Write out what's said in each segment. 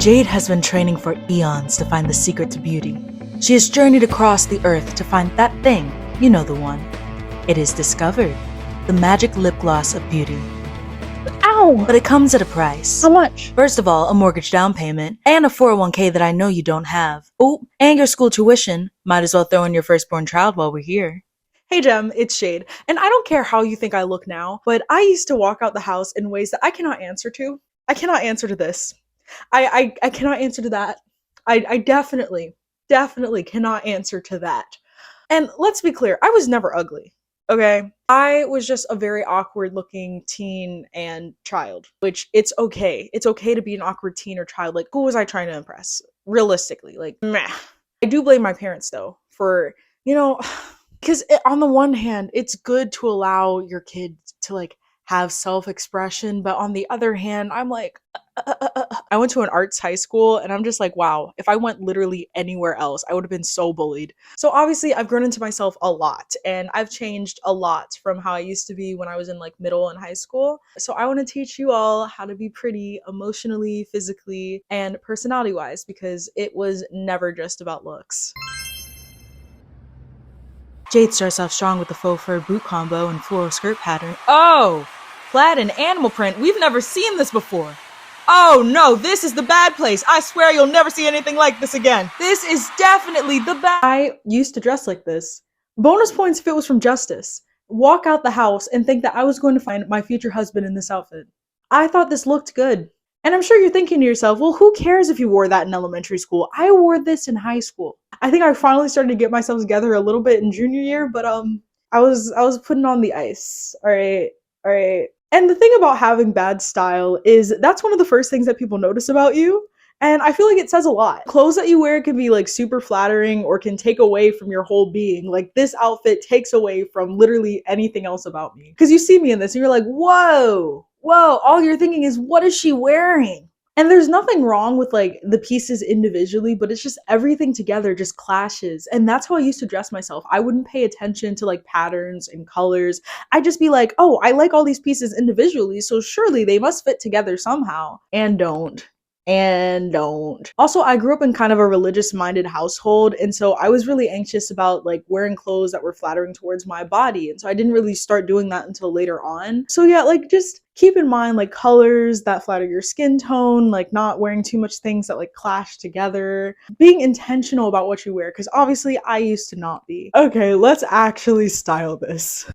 Jade has been training for eons to find the secret to beauty. She has journeyed across the earth to find that thing, you know the one. It is discovered, the magic lip gloss of beauty. Ow! But it comes at a price. How much? First of all, a mortgage down payment, and a 401k that I know you don't have. Oh, and your school tuition. Might as well throw in your firstborn child while we're here. Hey Jem, it's Shade, and I don't care how you think I look now, but I used to walk out the house in ways that I cannot answer to. I cannot answer to this. I cannot answer to that. I definitely cannot answer to that. And let's be clear, I was never ugly. Okay? I was just a very awkward looking teen and child, which it's okay. It's okay to be an awkward teen or child. Like, who was I trying to impress? Realistically, like, meh. I do blame my parents though for, because on the one hand, it's good to allow your kid to like have self-expression, but on the other hand, I'm like, I went to an arts high school and I'm just like, wow, if I went literally anywhere else, I would have been so bullied. So obviously I've grown into myself a lot and I've changed a lot from how I used to be when I was in like middle and high school. So I want to teach you all how to be pretty emotionally, physically, and personality wise, because it was never just about looks. Jade starts off strong with the faux fur boot combo and floral skirt pattern. Oh! Plaid and animal print. We've never seen this before. Oh no, this is the bad place. I swear you'll never see anything like this again. This is definitely the bad. I used to dress like this. Bonus points if it was from Justice. Walk out the house and think that I was going to find my future husband in this outfit. I thought this looked good. And I'm sure you're thinking to yourself, well, who cares if you wore that in elementary school? I wore this in high school. I think I finally started to get myself together a little bit in junior year, but I was putting on the ice. All right. And the thing about having bad style is that's one of the first things that people notice about you. And I feel like it says a lot. Clothes that you wear can be like super flattering or can take away from your whole being. Like this outfit takes away from literally anything else about me. Because you see me in this and you're like, whoa, all you're thinking is, what is she wearing? And there's nothing wrong with like the pieces individually, but it's just everything together just clashes. And that's how I used to dress myself. I wouldn't pay attention to like patterns and colors. I'd just be like, oh, I like all these pieces individually, so surely they must fit together somehow. And don't. Also, I grew up in kind of a religious minded household, and so I was really anxious about like wearing clothes that were flattering towards my body, and so I didn't really start doing that until later on. So yeah, like just keep in mind like colors that flatter your skin tone, like not wearing too much things that like clash together, being intentional about what you wear, because obviously I used to not be. Okay, let's actually style this.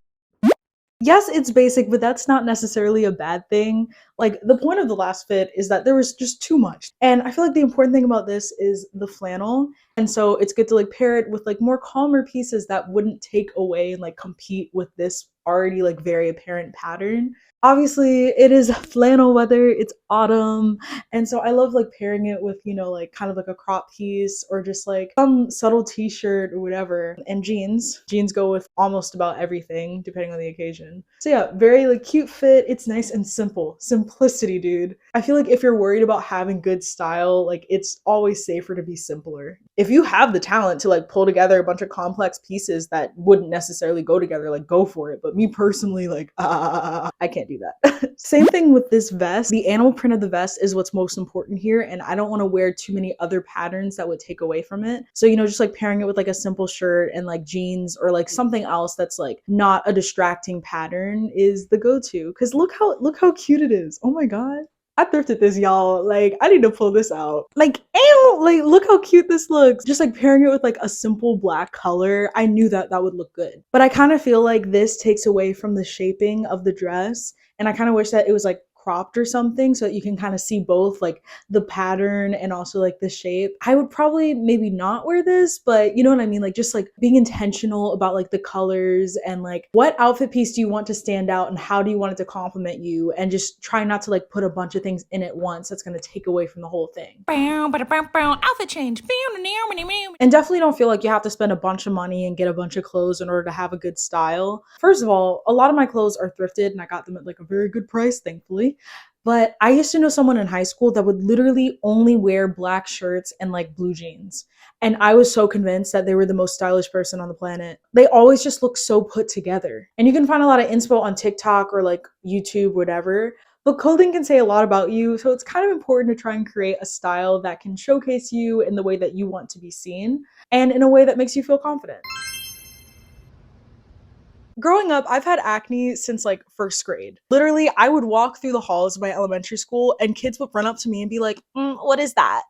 Yes, it's basic, but that's not necessarily a bad thing. Like, the point of the last fit is that there was just too much. And I feel like the important thing about this is the flannel. And so it's good to like pair it with like more calmer pieces that wouldn't take away and like compete with this already like very apparent pattern. Obviously, it is flannel weather, it's autumn, and so I love like pairing it with, like kind of like a crop piece or just like some subtle t-shirt or whatever. And jeans. Jeans go with almost about everything depending on the occasion. So yeah, very like cute fit. It's nice and simple. Simplicity, dude. I feel like if you're worried about having good style, like it's always safer to be simpler. If you have the talent to like pull together a bunch of complex pieces that wouldn't necessarily go together, like go for it. But me personally, like, I can't do that. Same thing with this vest. The animal print of the vest is what's most important here, and I don't want to wear too many other patterns that would take away from it. So, just like pairing it with like a simple shirt and like jeans or like something else that's like not a distracting pattern is the go-to. Because look how cute it is. Oh my god. I thrifted this, y'all. Like, I need to pull this out. Like, ew! Like, look how cute this looks. Just like pairing it with like a simple black color, I knew that that would look good. But I kind of feel like this takes away from the shaping of the dress. And I kind of wish that it was like cropped or something so that you can kind of see both like the pattern and also like the shape. I would probably maybe not wear this, but you know what I mean? Like just like being intentional about like the colors and like what outfit piece do you want to stand out and how do you want it to complement you, and just try not to like put a bunch of things in at once that's going to take away from the whole thing. Outfit change. And definitely don't feel like you have to spend a bunch of money and get a bunch of clothes in order to have a good style. First of all, a lot of my clothes are thrifted and I got them at like a very good price, thankfully. But I used to know someone in high school that would literally only wear black shirts and like blue jeans. And I was so convinced that they were the most stylish person on the planet. They always just look so put together. And you can find a lot of inspo on TikTok or like YouTube, whatever. But clothing can say a lot about you, so it's kind of important to try and create a style that can showcase you in the way that you want to be seen and in a way that makes you feel confident. Growing up, I've had acne since like first grade. Literally, I would walk through the halls of my elementary school and kids would run up to me and be like, what is that?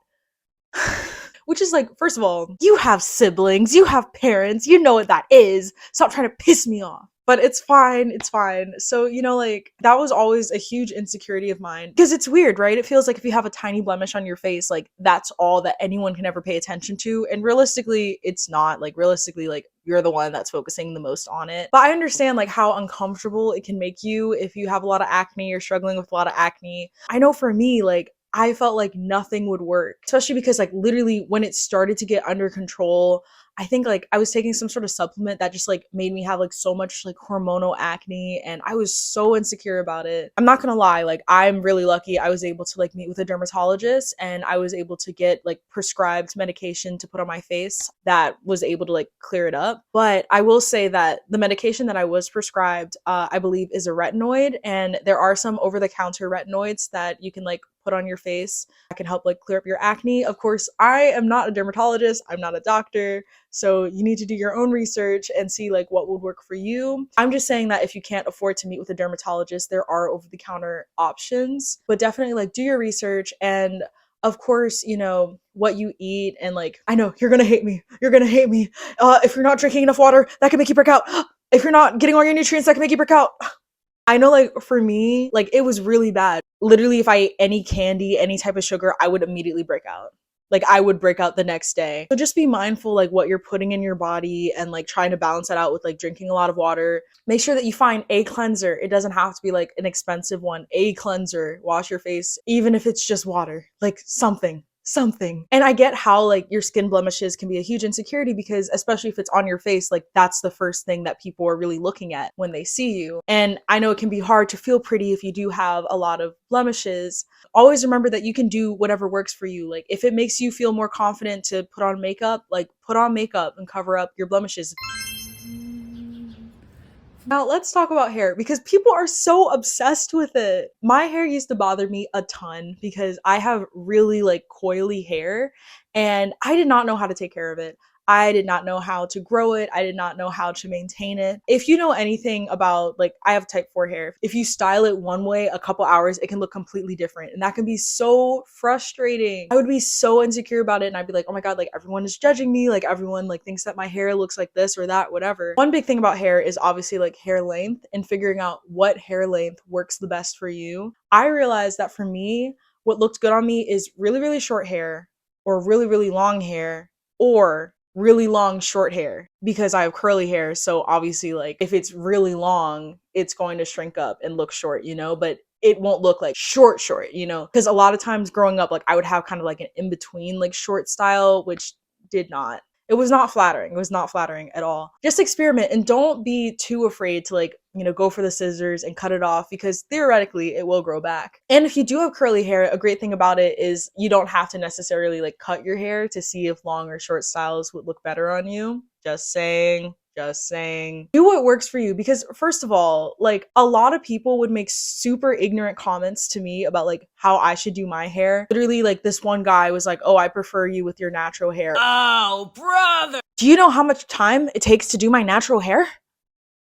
Which is like, first of all, you have siblings, you have parents, you know what that is. Stop trying to piss me off. But it's fine, it's fine. So, like, that was always a huge insecurity of mine. Because it's weird, right? It feels like if you have a tiny blemish on your face, like, that's all that anyone can ever pay attention to. And realistically, it's not. Like, realistically, like, you're the one that's focusing the most on it. But I understand, like, how uncomfortable it can make you if you have a lot of acne or struggling with a lot of acne. I know for me, like, I felt like nothing would work, especially because like literally when it started to get under control, I think like I was taking some sort of supplement that just like made me have like so much like hormonal acne and I was so insecure about it. I'm not gonna lie, like I'm really lucky I was able to like meet with a dermatologist and I was able to get like prescribed medication to put on my face that was able to like clear it up. But I will say that the medication that I was prescribed, I believe is a retinoid, and there are some over-the-counter retinoids that you can like put on your face that can help like clear up your acne. Of course, I am not a dermatologist, I'm not a doctor, so you need to do your own research and see like what would work for you. I'm just saying that if you can't afford to meet with a dermatologist, there are over-the-counter options, but definitely like do your research and of course, what you eat and like, I know you're gonna hate me. You're gonna hate me. If you're not drinking enough water, that can make you break out. If you're not getting all your nutrients, that can make you break out. I know, like, for me, like, it was really bad. Literally, if I ate any candy, any type of sugar, I would immediately break out. Like, I would break out the next day. So just be mindful, like, what you're putting in your body and, like, trying to balance that out with, like, drinking a lot of water. Make sure that you find a cleanser. It doesn't have to be, like, an expensive one. A cleanser. Wash your face, even if it's just water. Like, something. And I get how like your skin blemishes can be a huge insecurity because especially if it's on your face, like that's the first thing that people are really looking at when they see you. And I know it can be hard to feel pretty if you do have a lot of blemishes. Always remember that you can do whatever works for you. Like if it makes you feel more confident to put on makeup, like put on makeup and cover up your blemishes. Now let's talk about hair because people are so obsessed with it. My hair used to bother me a ton because I have really like coily hair and I did not know how to take care of it. I did not know how to grow it. I did not know how to maintain it. If you know anything about like I have type 4 hair, if you style it one way a couple hours, it can look completely different. And that can be so frustrating. I would be so insecure about it and I'd be like, oh my God, like everyone is judging me. Like everyone like thinks that my hair looks like this or that, whatever. One big thing about hair is obviously like hair length and figuring out what hair length works the best for you. I realized that for me, what looked good on me is really, really short hair or really, really long hair or really long short hair because I have curly hair. So obviously like if it's really long, it's going to shrink up and look short, but it won't look like short, because a lot of times growing up, like I would have kind of like an in between like short style, which did not. It was not flattering. It was not flattering at all. Just experiment and don't be too afraid to like, go for the scissors and cut it off because theoretically it will grow back. And if you do have curly hair, a great thing about it is you don't have to necessarily like cut your hair to see if long or short styles would look better on you. Just saying. Do what works for you because first of all, like a lot of people would make super ignorant comments to me about like how I should do my hair. Literally like this one guy was like, "Oh, I prefer you with your natural hair." Oh, brother. Do you know how much time it takes to do my natural hair?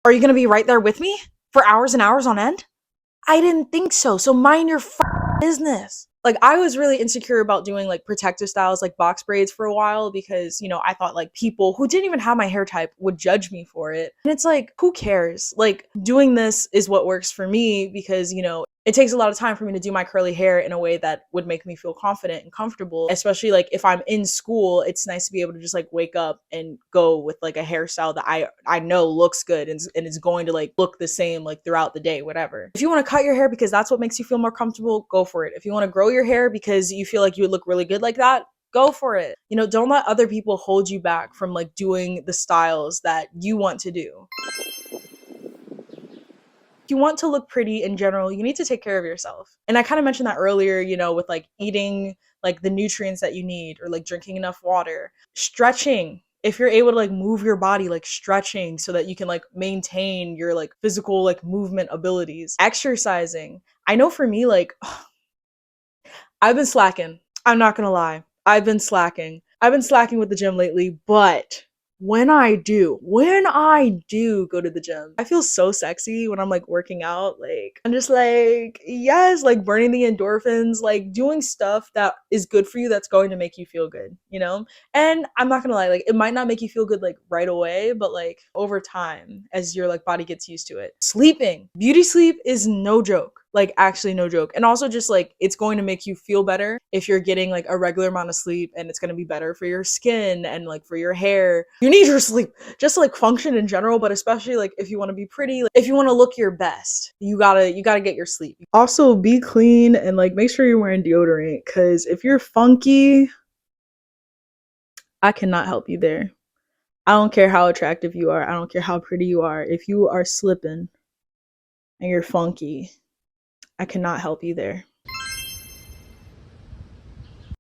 Are you going to be right there with me for hours and hours on end? I didn't think so. So mind your business. Like I was really insecure about doing like protective styles like box braids for a while because, I thought like people who didn't even have my hair type would judge me for it. And it's like, who cares? Like doing this is what works for me because, it takes a lot of time for me to do my curly hair in a way that would make me feel confident and comfortable, especially like if I'm in school. It's nice to be able to just like wake up and go with like a hairstyle that I know looks good and it's going to like look the same like throughout the day, whatever. If you want to cut your hair because that's what makes you feel more comfortable, go for it. If you want to grow your hair because you feel like you would look really good like that, go for it. Don't let other people hold you back from like doing the styles that you want to do. If you want to look pretty in general, you need to take care of yourself. And I kind of mentioned that earlier, with like eating like the nutrients that you need or like drinking enough water. Stretching if you're able to like move your body, like stretching so that you can like maintain your like physical like movement abilities, exercising. I know for me, like I've been slacking. I'm not gonna lie. I've been slacking. I've been slacking with the gym lately, but when I do go to the gym, I feel so sexy when I'm like working out. Like, I'm just like, yes, like burning the endorphins, like doing stuff that is good for you that's going to make you feel good, you know? And I'm not gonna lie, like, it might not make you feel good like right away, but like over time, as your like body gets used to it. Sleeping, beauty sleep is no joke. Like, actually, no joke. And also, just like, it's going to make you feel better if you're getting like a regular amount of sleep, and it's going to be better for your skin and like for your hair. You need your sleep just to like function in general, but especially like if you want to be pretty, like, if you want to look your best, you gotta get your sleep. Also, be clean and like make sure you're wearing deodorant, because if you're funky, I cannot help you there. I don't care how attractive you are. I don't care how pretty you are. If you are slipping and you're funky, I cannot help you there.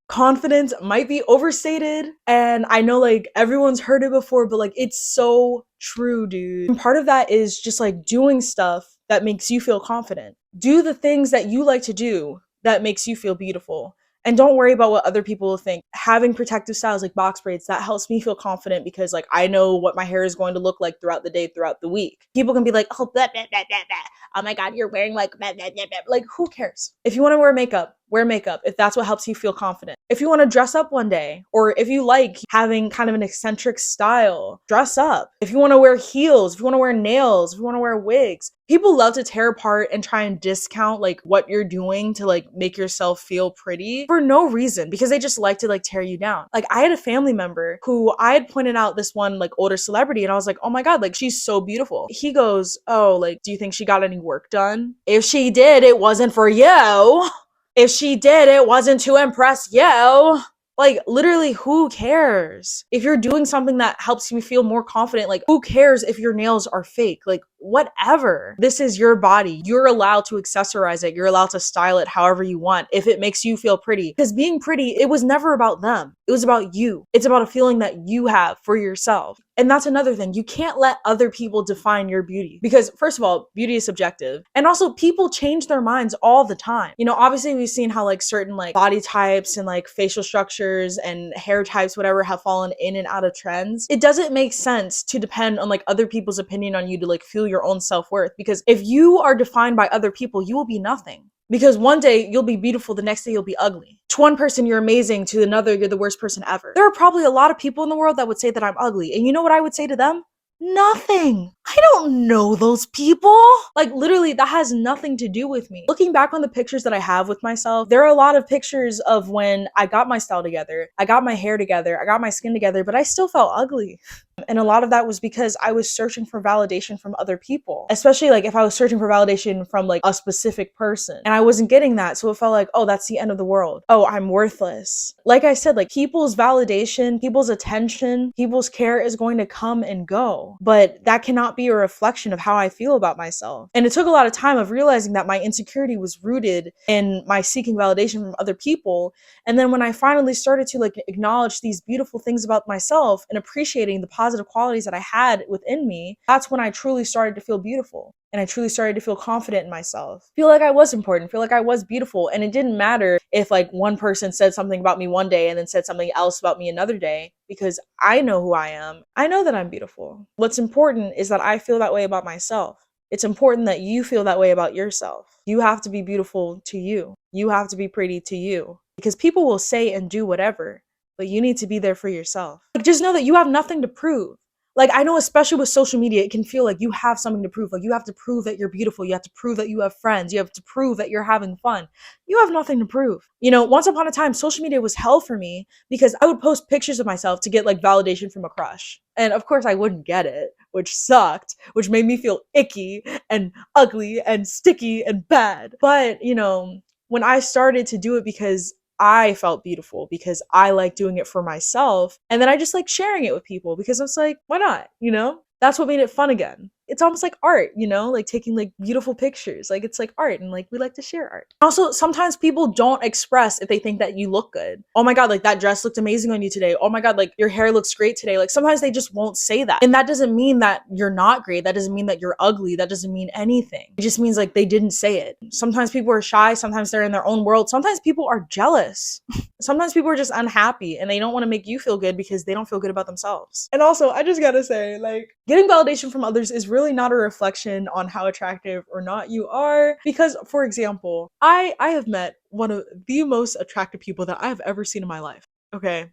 Confidence might be overstated, and I know like everyone's heard it before, but like it's so true, dude. And part of that is just like doing stuff that makes you feel confident. Do the things that you like to do that makes you feel beautiful. And don't worry about what other people will think. Having protective styles like box braids, that helps me feel confident, because like I know what my hair is going to look like throughout the day, throughout the week. People can be like, oh, blah, blah, blah, blah, blah. Oh my God, you're wearing like blah, blah, blah, blah. Like, who cares? If you want to wear makeup, wear makeup if that's what helps you feel confident. If you want to dress up one day, or if you like having kind of an eccentric style, dress up. If you want to wear heels, if you want to wear nails, if you want to wear wigs. People love to tear apart and try and discount like what you're doing to like make yourself feel pretty for no reason, because they just like to like tear you down. Like, I had a family member who I had pointed out this one like older celebrity, and I was like, oh my God, like she's so beautiful. He goes, oh, like, do you think she got any work done? If she did, it wasn't for you. If she did, it wasn't to impress you. Like, literally, who cares? If you're doing something that helps you feel more confident, like, who cares if your nails are fake? Like, whatever. This is your body. You're allowed to accessorize it. You're allowed to style it however you want if it makes you feel pretty. Because being pretty, it was never about them. It was about you. It's about a feeling that you have for yourself. And that's another thing. You can't let other people define your beauty, because first of all, beauty is subjective. And also, people change their minds all the time. You know, obviously we've seen how like certain like body types and like facial structures and hair types, whatever, have fallen in and out of trends. It doesn't make sense to depend on like other people's opinion on you to like feel your own self-worth, because if you are defined by other people, you will be nothing. Because one day you'll be beautiful, the next day you'll be ugly. To one person, you're amazing. To another, you're the worst person ever. There are probably a lot of people in the world that would say that I'm ugly. And you know what I would say to them? Nothing. I don't know those people. Like, literally, that has nothing to do with me. Looking back on the pictures that I have with myself, there are a lot of pictures of when I got my style together, I got my hair together, I got my skin together, but I still felt ugly. And a lot of that was because I was searching for validation from other people, especially like if I was searching for validation from like a specific person and I wasn't getting that. So it felt like, oh, that's the end of the world. Oh, I'm worthless. Like I said, like people's validation, people's attention, people's care is going to come and go, but that cannot be a reflection of how I feel about myself. And it took a lot of time of realizing that my insecurity was rooted in my seeking validation from other people. And then when I finally started to like acknowledge these beautiful things about myself and appreciating the positive qualities that I had within me, that's when I truly started to feel beautiful. And I truly started to feel confident in myself. Feel like I was important, feel like I was beautiful. And it didn't matter if like one person said something about me one day and then said something else about me another day, because I know who I am. I know that I'm beautiful. What's important is that I feel that way about myself. It's important that you feel that way about yourself. You have to be beautiful to you. You have to be pretty to you. Because people will say and do whatever, but you need to be there for yourself. Like, just know that you have nothing to prove. Like, I know, especially with social media, it can feel like you have something to prove. Like, you have to prove that you're beautiful. You have to prove that you have friends. You have to prove that you're having fun. You have nothing to prove. You know, once upon a time, social media was hell for me because I would post pictures of myself to get like validation from a crush. And of course I wouldn't get it, which sucked, which made me feel icky and ugly and sticky and bad. But, you know, when I started to do it because I felt beautiful, because I like doing it for myself, and then I just like sharing it with people because I was like, why not? You know, that's what made it fun again. It's almost like art, you know, like taking like beautiful pictures. Like it's like art and like we like to share art. Also, sometimes people don't express if they think that you look good. Oh my God, like that dress looked amazing on you today. Oh my God, like your hair looks great today. Like sometimes they just won't say that. And that doesn't mean that you're not great. That doesn't mean that you're ugly. That doesn't mean anything. It just means like they didn't say it. Sometimes people are shy. Sometimes they're in their own world. Sometimes people are jealous. Sometimes people are just unhappy and they don't want to make you feel good because they don't feel good about themselves. And also, I just gotta say, like, getting validation from others is really not a reflection on how attractive or not you are. Because, for example, I have met one of the most attractive people that I have ever seen in my life. Okay.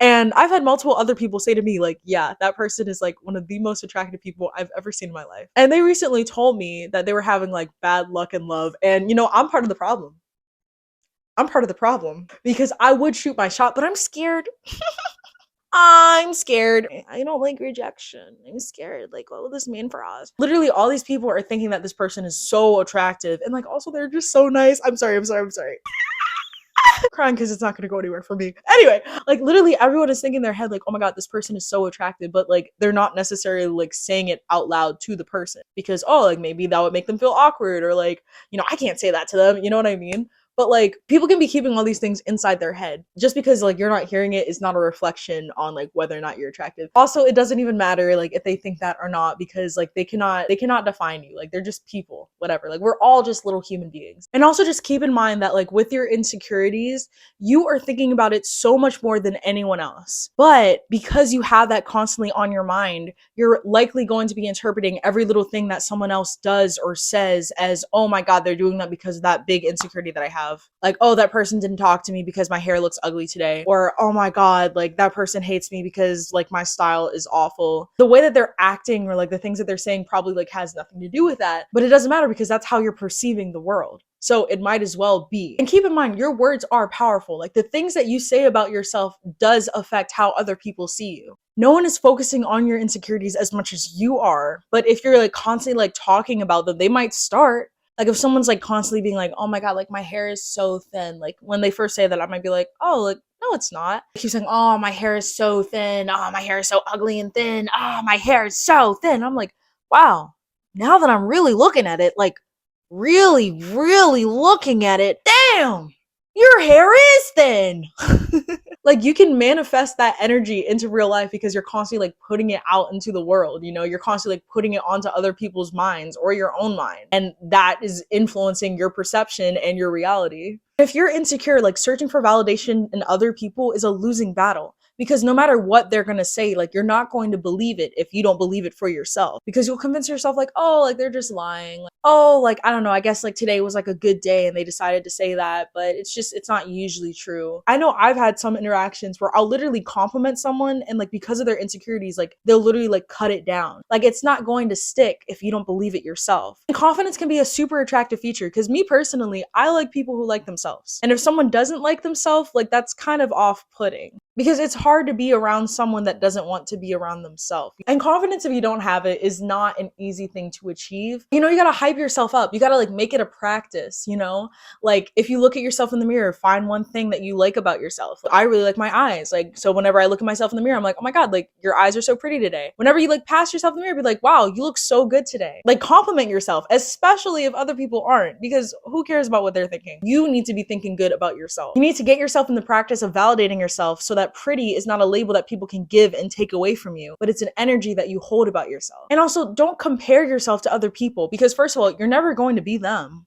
And I've had multiple other people say to me, like, yeah, that person is like one of the most attractive people I've ever seen in my life. And they recently told me that they were having like bad luck in love. And, you know, I'm part of the problem. I'm part of the problem because I would shoot my shot, but I'm scared. I'm scared. I don't like rejection. I'm scared. Like, what will this mean for us? Literally, all these people are thinking that this person is so attractive. And like, also, they're just so nice. I'm sorry. Crying because it's not going to go anywhere for me. Anyway, like literally everyone is thinking in their head like, oh my God, this person is so attractive, but like they're not necessarily like saying it out loud to the person because, oh, like maybe that would make them feel awkward or like, you know, I can't say that to them. You know what I mean? But like people can be keeping all these things inside their head. Just because like you're not hearing it is not a reflection on like whether or not you're attractive. Also, it doesn't even matter like if they think that or not because like they cannot define you. Like they're just people, whatever. Like we're all just little human beings. And also just keep in mind that like with your insecurities, you are thinking about it so much more than anyone else. But because you have that constantly on your mind, you're likely going to be interpreting every little thing that someone else does or says as, oh my God, they're doing that because of that big insecurity that I have. Like, oh, that person didn't talk to me because my hair looks ugly today. Or, oh my God, like that person hates me because like my style is awful. The way that they're acting or like the things that they're saying probably like has nothing to do with that. But it doesn't matter because that's how you're perceiving the world. So it might as well be. And keep in mind, your words are powerful. Like the things that you say about yourself does affect how other people see you. No one is focusing on your insecurities as much as you are. But if you're like constantly like talking about them, they might start. Like if someone's like constantly being like, oh my God, like my hair is so thin. Like when they first say that, I might be like, oh, like, no, it's not. Keep saying, oh, my hair is so thin. Oh, my hair is so ugly and thin. Oh, my hair is so thin. I'm like, wow, now that I'm really looking at it, like really, really looking at it, damn, your hair is thin. Like you can manifest that energy into real life because you're constantly like putting it out into the world, you know, you're constantly like putting it onto other people's minds or your own mind. And that is influencing your perception and your reality. If you're insecure, like searching for validation in other people is a losing battle. Because no matter what they're going to say, like you're not going to believe it if you don't believe it for yourself. Because you'll convince yourself like, oh, like they're just lying. Like, oh, like, I don't know, I guess like today was like a good day and they decided to say that, but it's not usually true. I know I've had some interactions where I'll literally compliment someone and like because of their insecurities, like they'll literally like cut it down. Like it's not going to stick if you don't believe it yourself. And confidence can be a super attractive feature because me personally, I like people who like themselves. And if someone doesn't like themselves, like that's kind of off-putting. Because it's hard to be around someone that doesn't want to be around themselves. And confidence, if you don't have it, is not an easy thing to achieve. You know, you gotta hype yourself up. You gotta like make it a practice, you know? Like if you look at yourself in the mirror, find one thing that you like about yourself. I really like my eyes. Like, so whenever I look at myself in the mirror, I'm like, oh my God, like your eyes are so pretty today. Whenever you like pass yourself in the mirror, be like, wow, you look so good today. Like compliment yourself, especially if other people aren't, because who cares about what they're thinking? You need to be thinking good about yourself. You need to get yourself in the practice of validating yourself so that pretty is not a label that people can give and take away from you, but it's an energy that you hold about yourself. And also don't compare yourself to other people because first of all, you're never going to be them.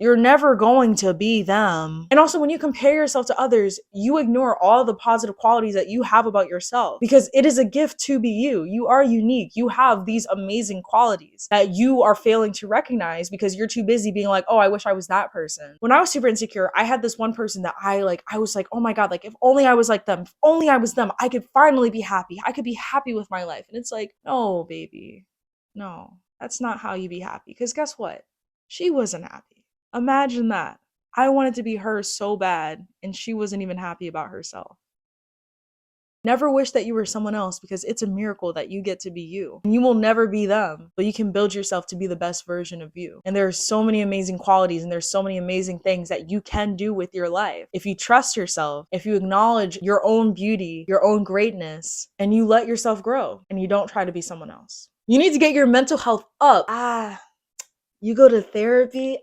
You're never going to be them. And also when you compare yourself to others, you ignore all the positive qualities that you have about yourself because it is a gift to be you. You are unique. You have these amazing qualities that you are failing to recognize because you're too busy being like, oh, I wish I was that person. When I was super insecure, I had this one person that I was like, oh my God, like if only I was like them, if only I was them, I could finally be happy. I could be happy with my life. And it's like, no, baby, no, that's not how you be happy. Because guess what? She wasn't happy. Imagine that. I wanted to be her so bad, and she wasn't even happy about herself. Never wish that you were someone else because it's a miracle that you get to be you. And you will never be them, but you can build yourself to be the best version of you. And there are so many amazing qualities and there's so many amazing things that you can do with your life. If you trust yourself, if you acknowledge your own beauty, your own greatness, and you let yourself grow and you don't try to be someone else. You need to get your mental health up. You go to therapy?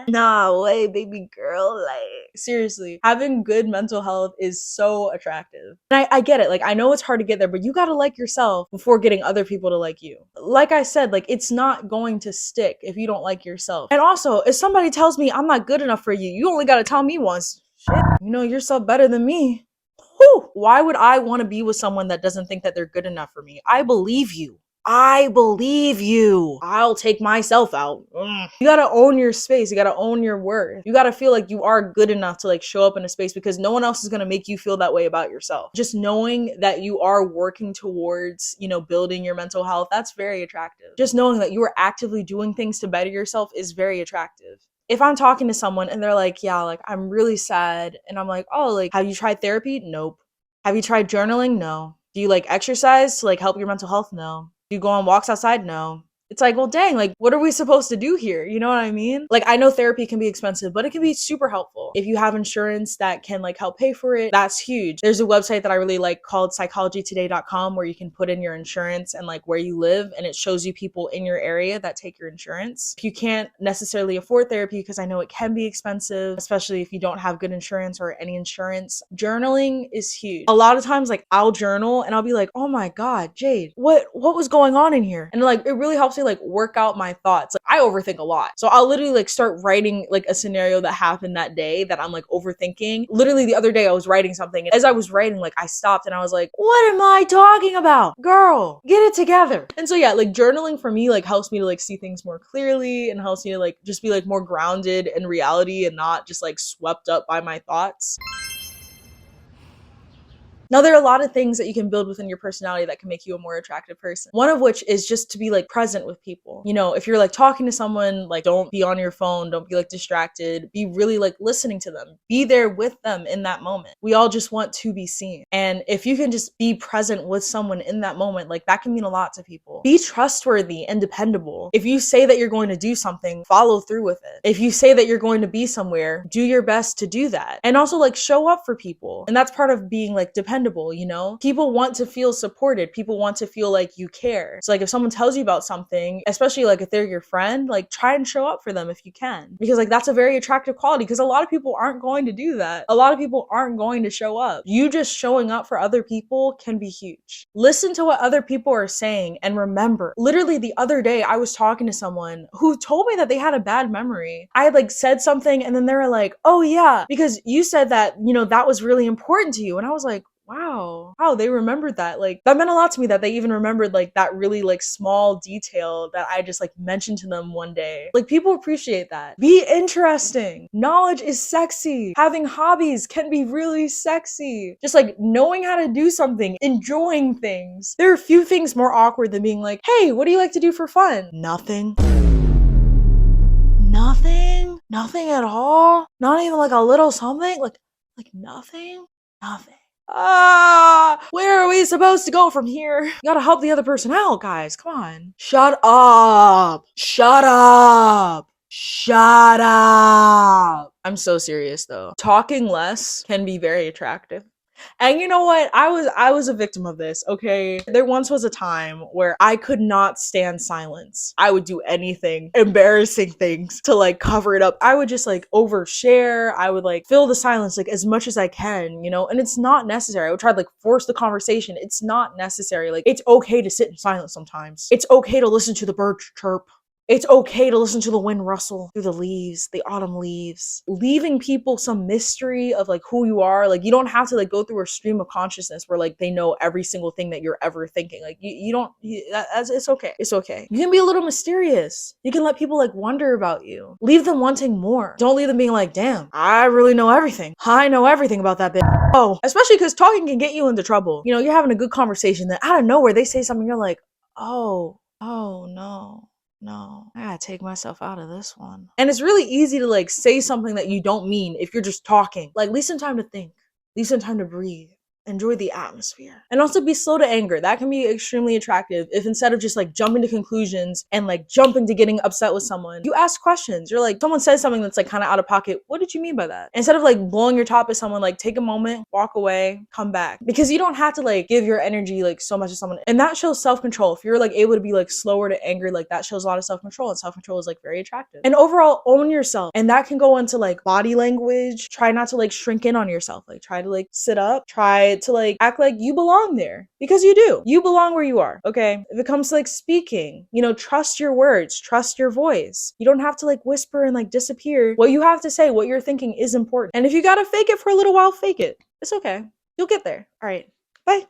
Nah, way, baby girl. Like, seriously, having good mental health is so attractive. And I get it. Like, I know it's hard to get there, but you gotta like yourself before getting other people to like you. Like I said, like, it's not going to stick if you don't like yourself. And also, if somebody tells me I'm not good enough for you, you only gotta tell me once. Shit, you know yourself better than me. Whew. Why would I want to be with someone that doesn't think that they're good enough for me? I believe you. I believe you. I'll take myself out. You gotta own your space. You gotta own your worth. You gotta feel like you are good enough to like show up in a space because no one else is gonna make you feel that way about yourself. Just knowing that you are working towards, building your mental health, that's very attractive. Just knowing that you are actively doing things to better yourself is very attractive. If I'm talking to someone and they're like, yeah, like I'm really sad, and I'm like, oh, like, have you tried therapy? Nope. Have you tried journaling? No. Do you like exercise to like help your mental health? No. Do you go on walks outside? No. It's like, well, dang, like, what are we supposed to do here? You know what I mean? Like, I know therapy can be expensive, but it can be super helpful. If you have insurance that can like help pay for it, that's huge. There's a website that I really like called psychologytoday.com where you can put in your insurance and like where you live, and it shows you people in your area that take your insurance. If you can't necessarily afford therapy, because I know it can be expensive, especially if you don't have good insurance or any insurance, journaling is huge. A lot of times, like, I'll journal and I'll be like, oh my God, Jade, what was going on in here? And like, it really helps me like work out my thoughts. Like, I overthink a lot. So I'll literally like start writing like a scenario that happened that day that I'm like overthinking. Literally the other day I was writing something, and as I was writing, like I stopped and I was like, what am I talking about? Girl, get it together. And so yeah, like journaling for me like helps me to like see things more clearly and helps me to like just be like more grounded in reality and not just like swept up by my thoughts. Now, there are a lot of things that you can build within your personality that can make you a more attractive person. One of which is just to be like present with people. If you're like talking to someone, like don't be on your phone, don't be like distracted, be really like listening to them, be there with them in that moment. We all just want to be seen. And if you can just be present with someone in that moment, like that can mean a lot to people. Be trustworthy and dependable. If you say that you're going to do something, follow through with it. If you say that you're going to be somewhere, do your best to do that. And also like show up for people. And that's part of being like dependable. People want to feel supported. People want to feel like you care. So like if someone tells you about something, especially like if they're your friend, like try and show up for them if you can. Because like that's a very attractive quality, because a lot of people aren't going to do that. A lot of people aren't going to show up. You just showing up for other people can be huge. Listen to what other people are saying and remember. Literally the other day I was talking to someone who told me that they had a bad memory. I had like said something and then they were like, oh yeah, because you said that, that was really important to you. And I was like, wow, they remembered that. Like that meant a lot to me that they even remembered like that really like small detail that I just like mentioned to them one day. Like people appreciate that. Be interesting. Knowledge is sexy. Having hobbies can be really sexy. Just like knowing how to do something, enjoying things. There are few things more awkward than being like, hey, what do you like to do for fun? Nothing. Nothing at all. Not even like a little something. Like nothing. Where are we supposed to go from here? You gotta help the other person out, guys. Come on. Shut up. I'm so serious though. Talking less can be very attractive. And you know what? I was a victim of this, okay? There once was a time where I could not stand silence. I would do anything, embarrassing things to like cover it up. I would just like overshare. I would like fill the silence like as much as I can, and it's not necessary. I would try to like force the conversation. It's not necessary. Like it's okay to sit in silence sometimes. It's okay to listen to the birds chirp. It's okay to listen to the wind rustle through the leaves, the autumn leaves, leaving people some mystery of like who you are. Like you don't have to like go through a stream of consciousness where like they know every single thing that you're ever thinking. Like it's okay. It's okay. You can be a little mysterious. You can let people like wonder about you. Leave them wanting more. Don't leave them being like, damn, I really know everything. I know everything about that bitch. Oh, especially because talking can get you into trouble. You're having a good conversation, then out of nowhere they say something, you're like, oh no, I gotta take myself out of this one. And it's really easy to like say something that you don't mean if you're just talking. Like leave some time to think. Leave some time to breathe. Enjoy the atmosphere. And also be slow to anger. That can be extremely attractive if instead of just like jumping to conclusions and like jumping to getting upset with someone, you ask questions. You're like, someone says something that's like kind of out of pocket. What did you mean by that? Instead of like blowing your top at someone, like take a moment, walk away, come back. Because you don't have to like give your energy like so much to someone. And that shows self-control. If you're like able to be like slower to anger, like that shows a lot of self-control, and self-control is like very attractive. And overall, own yourself. And that can go into like body language. Try not to like shrink in on yourself. Like try to like sit up, try to like act like you belong there, because you do. You belong where you are. Okay. If it comes to like speaking, trust your words, trust your voice. You don't have to like whisper and like disappear. What you have to say, what you're thinking is important. And if you gotta fake it for a little while, fake it. It's okay. You'll get there. All right. Bye.